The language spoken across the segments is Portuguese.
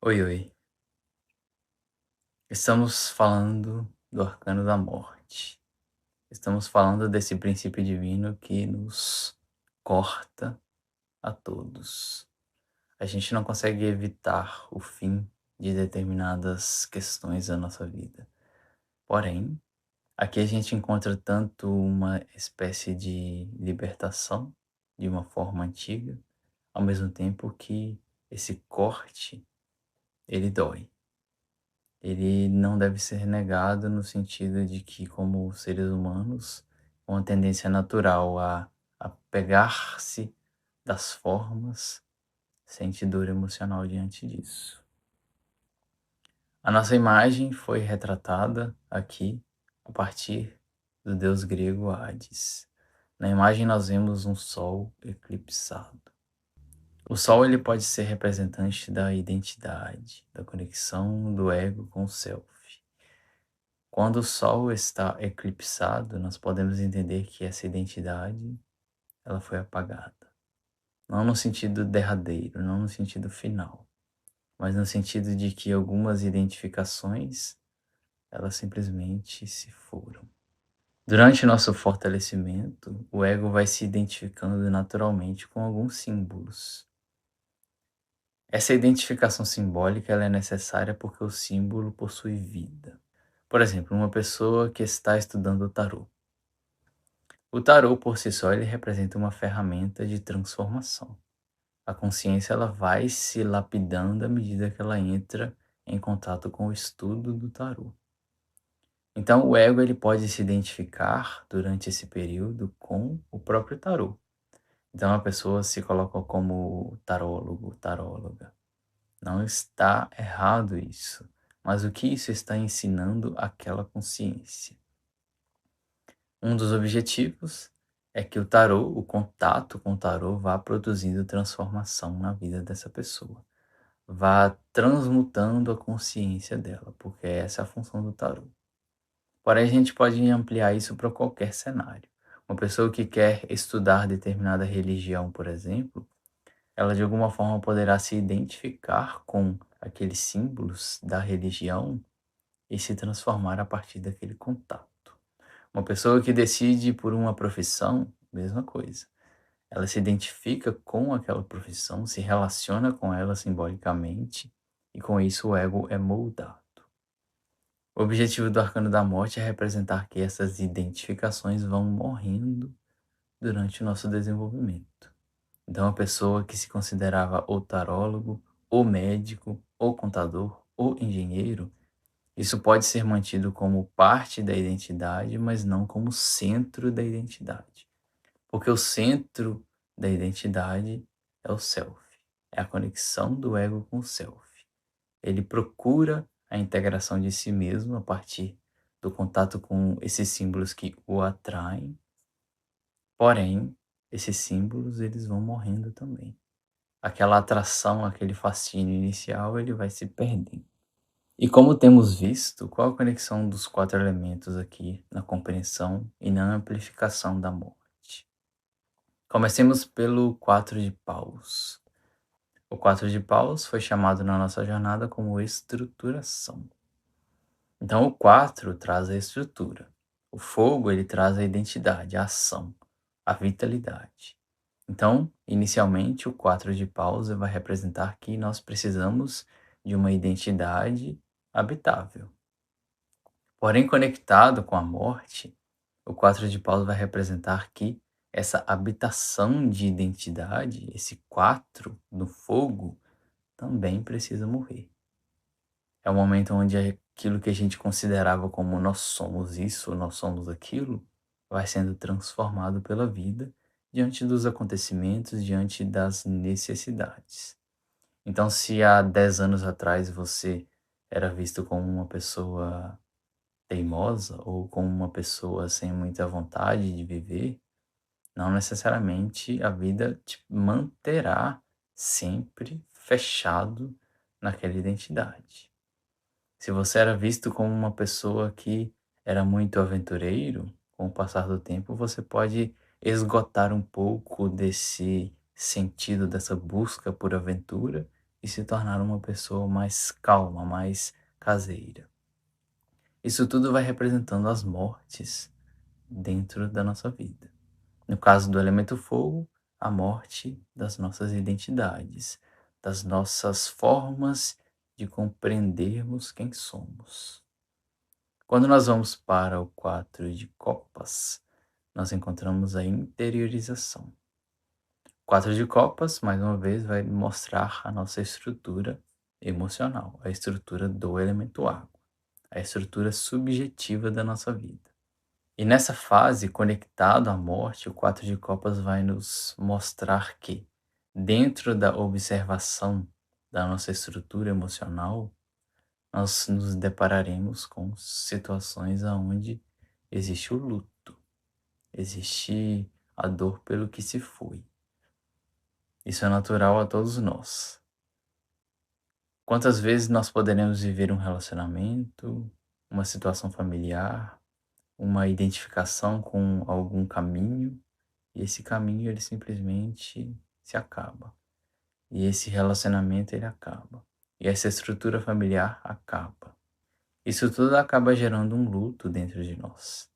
Oi, oi. Estamos falando do arcano da morte. Estamos falando desse princípio divino que nos corta a todos. A gente não consegue evitar o fim de determinadas questões da nossa vida. Porém, aqui a gente encontra tanto uma espécie de libertação de uma forma antiga, ao mesmo tempo que esse corte, ele dói. Ele não deve ser negado no sentido de que, como seres humanos, uma tendência natural a pegar-se das formas, sente dor emocional diante disso. A nossa imagem foi retratada aqui a partir do deus grego Hades. Na imagem nós vemos um sol eclipsado. O sol ele pode ser representante da identidade, da conexão do ego com o self. Quando o Sol está eclipsado, nós podemos entender que essa identidade ela foi apagada. Não no sentido derradeiro, não no sentido final, mas no sentido de que algumas identificações elas simplesmente se foram. Durante nosso fortalecimento, o ego vai se identificando naturalmente com alguns símbolos. Essa identificação simbólica ela é necessária porque o símbolo possui vida. Por exemplo, uma pessoa que está estudando o tarô. O tarô por si só ele representa uma ferramenta de transformação. A consciência ela vai se lapidando à medida que ela entra em contato com o estudo do tarô. Então o ego ele pode se identificar durante esse período com o próprio tarô. Então a pessoa se coloca como tarólogo, taróloga. Não está errado isso, mas o que isso está ensinando àquela consciência? Um dos objetivos é que o tarô, o contato com o tarô, vá produzindo transformação na vida dessa pessoa. Vá transmutando a consciência dela, porque essa é a função do tarô. Porém, a gente pode ampliar isso para qualquer cenário. Uma pessoa que quer estudar determinada religião, por exemplo, ela de alguma forma poderá se identificar com aqueles símbolos da religião e se transformar a partir daquele contato. Uma pessoa que decide por uma profissão, mesma coisa. Ela se identifica com aquela profissão, se relaciona com ela simbolicamente, e com isso o ego é moldado. O objetivo do Arcano da Morte é representar que essas identificações vão morrendo durante o nosso desenvolvimento. Então, a pessoa que se considerava ou tarólogo, ou médico, ou contador, ou engenheiro, isso pode ser mantido como parte da identidade, mas não como centro da identidade. Porque o centro da identidade é o self, é a conexão do ego com o self. Ele procura a integração de si mesmo a partir do contato com esses símbolos que o atraem, porém, esses símbolos eles vão morrendo também. Aquela atração, aquele fascínio inicial, ele vai se perdendo. E como temos visto, qual a conexão dos quatro elementos aqui na compreensão e na amplificação da morte? Comecemos pelo quatro de paus. O quatro de paus foi chamado na nossa jornada como estruturação. Então o 4 traz a estrutura. O fogo ele traz a identidade, a ação, a vitalidade. Então, inicialmente, o 4 de paus vai representar que nós precisamos de uma identidade habitável. Porém, conectado com a morte, o 4 de paus vai representar que essa habitação de identidade, esse 4 no fogo, também precisa morrer. É o momento onde aquilo que a gente considerava como nós somos isso, nós somos aquilo, vai sendo transformado pela vida diante dos acontecimentos, diante das necessidades. Então, se há 10 anos atrás você era visto como uma pessoa teimosa ou como uma pessoa sem muita vontade de viver, não necessariamente a vida te manterá sempre fechado naquela identidade. Se você era visto como uma pessoa que era muito aventureiro, com o passar do tempo você pode esgotar um pouco desse sentido, dessa busca por aventura e se tornar uma pessoa mais calma, mais caseira. Isso tudo vai representando as mortes dentro da nossa vida. No caso do elemento fogo, a morte das nossas identidades, das nossas formas de compreendermos quem somos. Quando nós vamos para o 4 de copas, nós encontramos a interiorização. 4 de copas, mais uma vez, vai mostrar a nossa estrutura emocional, a estrutura do elemento água, a estrutura subjetiva da nossa vida. E nessa fase, conectado à morte, o 4 de copas vai nos mostrar que, dentro da observação da nossa estrutura emocional, nós nos depararemos com situações onde existe o luto, existe a dor pelo que se foi. Isso é natural a todos nós. Quantas vezes nós poderemos viver um relacionamento, uma situação familiar, uma identificação com algum caminho, e esse caminho ele simplesmente se acaba. E esse relacionamento ele acaba. E essa estrutura familiar acaba. Isso tudo acaba gerando um luto dentro de nós.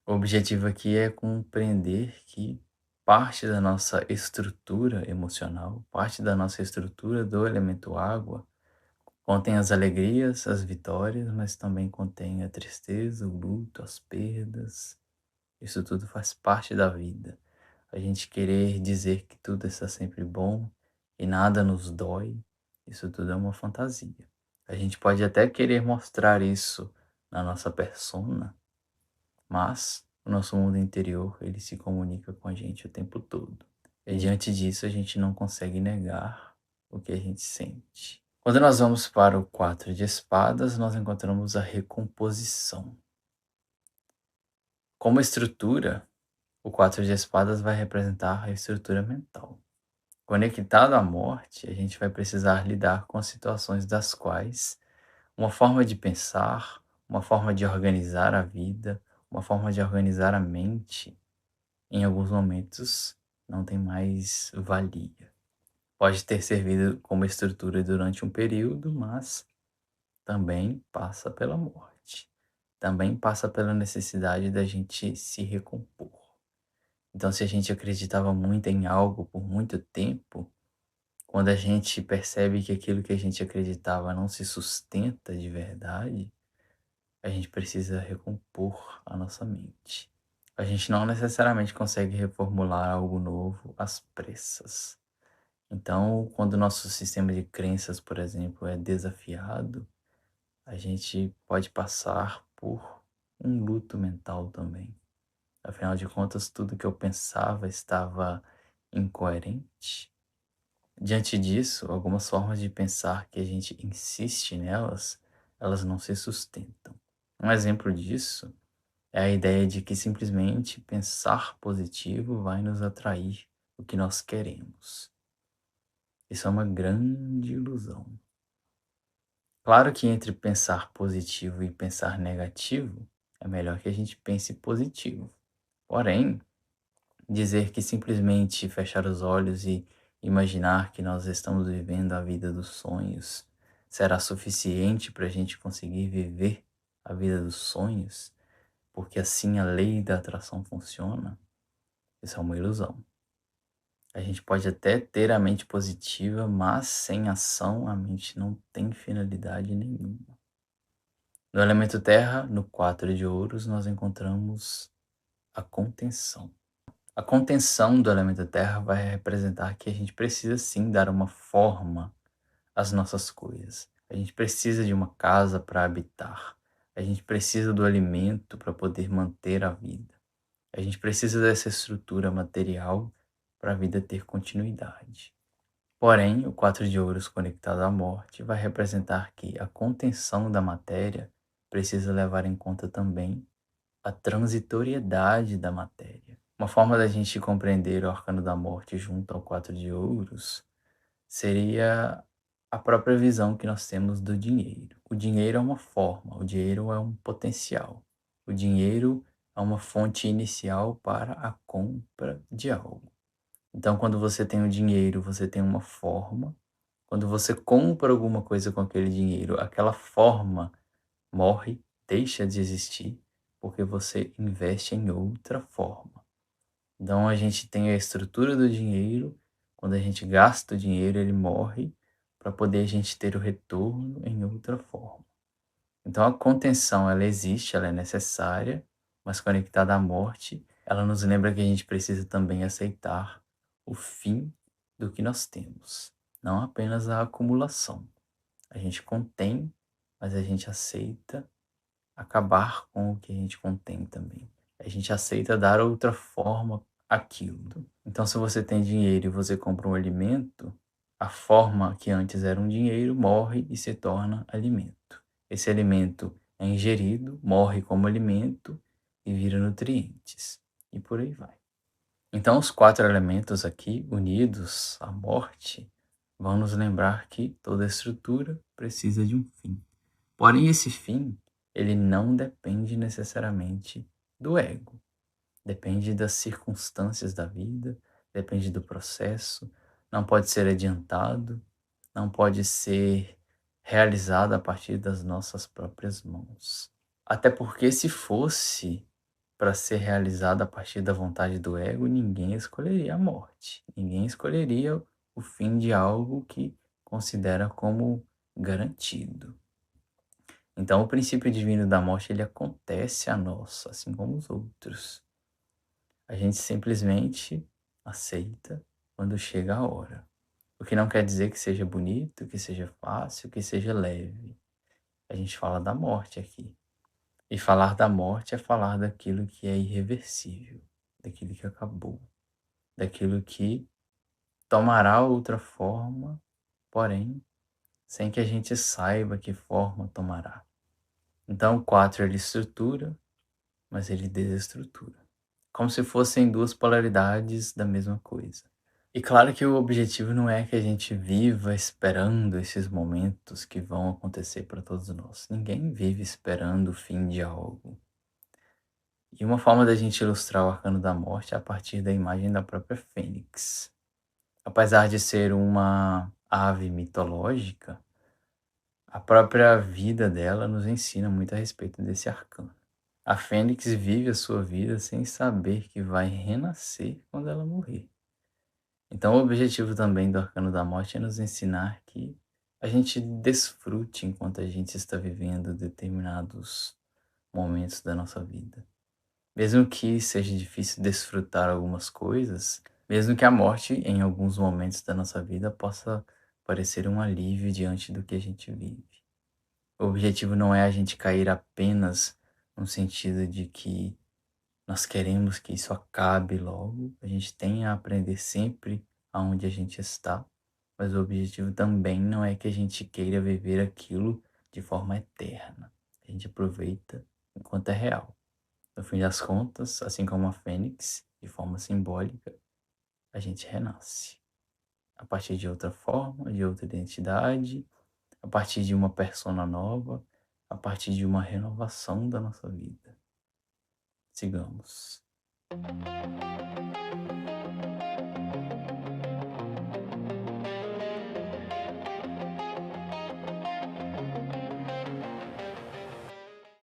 O objetivo aqui é compreender que parte da nossa estrutura emocional, parte da nossa estrutura do elemento água, contém as alegrias, as vitórias, mas também contém a tristeza, o luto, as perdas. Isso tudo faz parte da vida. A gente querer dizer que tudo está sempre bom e nada nos dói, isso tudo é uma fantasia. A gente pode até querer mostrar isso na nossa persona, mas o nosso mundo interior, ele se comunica com a gente o tempo todo. E diante disso, a gente não consegue negar o que a gente sente. Quando nós vamos para o 4 de espadas, nós encontramos a recomposição. Como estrutura, o 4 de espadas vai representar a estrutura mental. Conectado à morte, a gente vai precisar lidar com situações das quais uma forma de pensar, uma forma de organizar a vida, uma forma de organizar a mente, em alguns momentos não tem mais valia. Pode ter servido como estrutura durante um período, mas também passa pela morte. Também passa pela necessidade da gente se recompor. Então, se a gente acreditava muito em algo por muito tempo, quando a gente percebe que aquilo que a gente acreditava não se sustenta de verdade, a gente precisa recompor a nossa mente. A gente não necessariamente consegue reformular algo novo às pressas. Então, quando o nosso sistema de crenças, por exemplo, é desafiado, a gente pode passar por um luto mental também. Afinal de contas, tudo que eu pensava estava incoerente. Diante disso, algumas formas de pensar que a gente insiste nelas, elas não se sustentam. Um exemplo disso é a ideia de que simplesmente pensar positivo vai nos atrair o que nós queremos. Isso é uma grande ilusão. Claro que entre pensar positivo e pensar negativo, é melhor que a gente pense positivo. Porém, dizer que simplesmente fechar os olhos e imaginar que nós estamos vivendo a vida dos sonhos será suficiente para a gente conseguir viver a vida dos sonhos, porque assim a lei da atração funciona, isso é uma ilusão. A gente pode até ter a mente positiva, mas sem ação a mente não tem finalidade nenhuma. No elemento terra, no 4 de ouros, nós encontramos a contenção. A contenção do elemento terra vai representar que a gente precisa sim dar uma forma às nossas coisas. A gente precisa de uma casa para habitar. A gente precisa do alimento para poder manter a vida. A gente precisa dessa estrutura material para a vida ter continuidade. Porém, o 4 de ouros conectado à morte vai representar que a contenção da matéria precisa levar em conta também a transitoriedade da matéria. Uma forma da gente compreender o arcano da morte junto ao 4 de ouros seria a própria visão que nós temos do dinheiro. O dinheiro é uma forma, o dinheiro é um potencial. O dinheiro é uma fonte inicial para a compra de algo. Então, quando você tem o dinheiro, você tem uma forma. Quando você compra alguma coisa com aquele dinheiro, aquela forma morre, deixa de existir, porque você investe em outra forma. Então a gente tem a estrutura do dinheiro, quando a gente gasta o dinheiro, ele morre para poder a gente ter o retorno em outra forma. Então a contenção ela existe, ela é necessária, mas conectada à morte, ela nos lembra que a gente precisa também aceitar o fim do que nós temos, não apenas a acumulação. A gente contém, mas a gente aceita acabar com o que a gente contém também. A gente aceita dar outra forma àquilo. Então, se você tem dinheiro e você compra um alimento, a forma que antes era um dinheiro morre e se torna alimento. Esse alimento é ingerido, morre como alimento e vira nutrientes. E por aí vai. Então, os quatro elementos aqui, unidos à morte, vão nos lembrar que toda estrutura precisa de um fim. Porém, esse fim, ele não depende necessariamente do ego. Depende das circunstâncias da vida, depende do processo, não pode ser adiantado, não pode ser realizado a partir das nossas próprias mãos. Até porque se fosse para ser realizado a partir da vontade do ego, ninguém escolheria a morte. Ninguém escolheria o fim de algo que considera como garantido. Então, o princípio divino da morte, ele acontece a nós, assim como os outros. A gente simplesmente aceita quando chega a hora. O que não quer dizer que seja bonito, que seja fácil, que seja leve. A gente fala da morte aqui. E falar da morte é falar daquilo que é irreversível, daquilo que acabou, daquilo que tomará outra forma, porém, sem que a gente saiba que forma tomará. Então, o 4 ele estrutura, mas ele desestrutura. Como se fossem duas polaridades da mesma coisa. E claro que o objetivo não é que a gente viva esperando esses momentos que vão acontecer para todos nós. Ninguém vive esperando o fim de algo. E uma forma da gente ilustrar o arcano da morte é a partir da imagem da própria fênix. Apesar de ser uma ave mitológica, a própria vida dela nos ensina muito a respeito desse arcano. A fênix vive a sua vida sem saber que vai renascer quando ela morrer. Então, o objetivo também do Arcano da Morte é nos ensinar que a gente desfrute enquanto a gente está vivendo determinados momentos da nossa vida. Mesmo que seja difícil desfrutar algumas coisas, mesmo que a morte em alguns momentos da nossa vida possa parecer um alívio diante do que a gente vive. O objetivo não é a gente cair apenas no sentido de que nós queremos que isso acabe logo, a gente tem a aprender sempre aonde a gente está, mas o objetivo também não é que a gente queira viver aquilo de forma eterna. A gente aproveita enquanto é real. No fim das contas, assim como a fênix, de forma simbólica, a gente renasce. A partir de outra forma, de outra identidade, a partir de uma persona nova, a partir de uma renovação da nossa vida. Sigamos.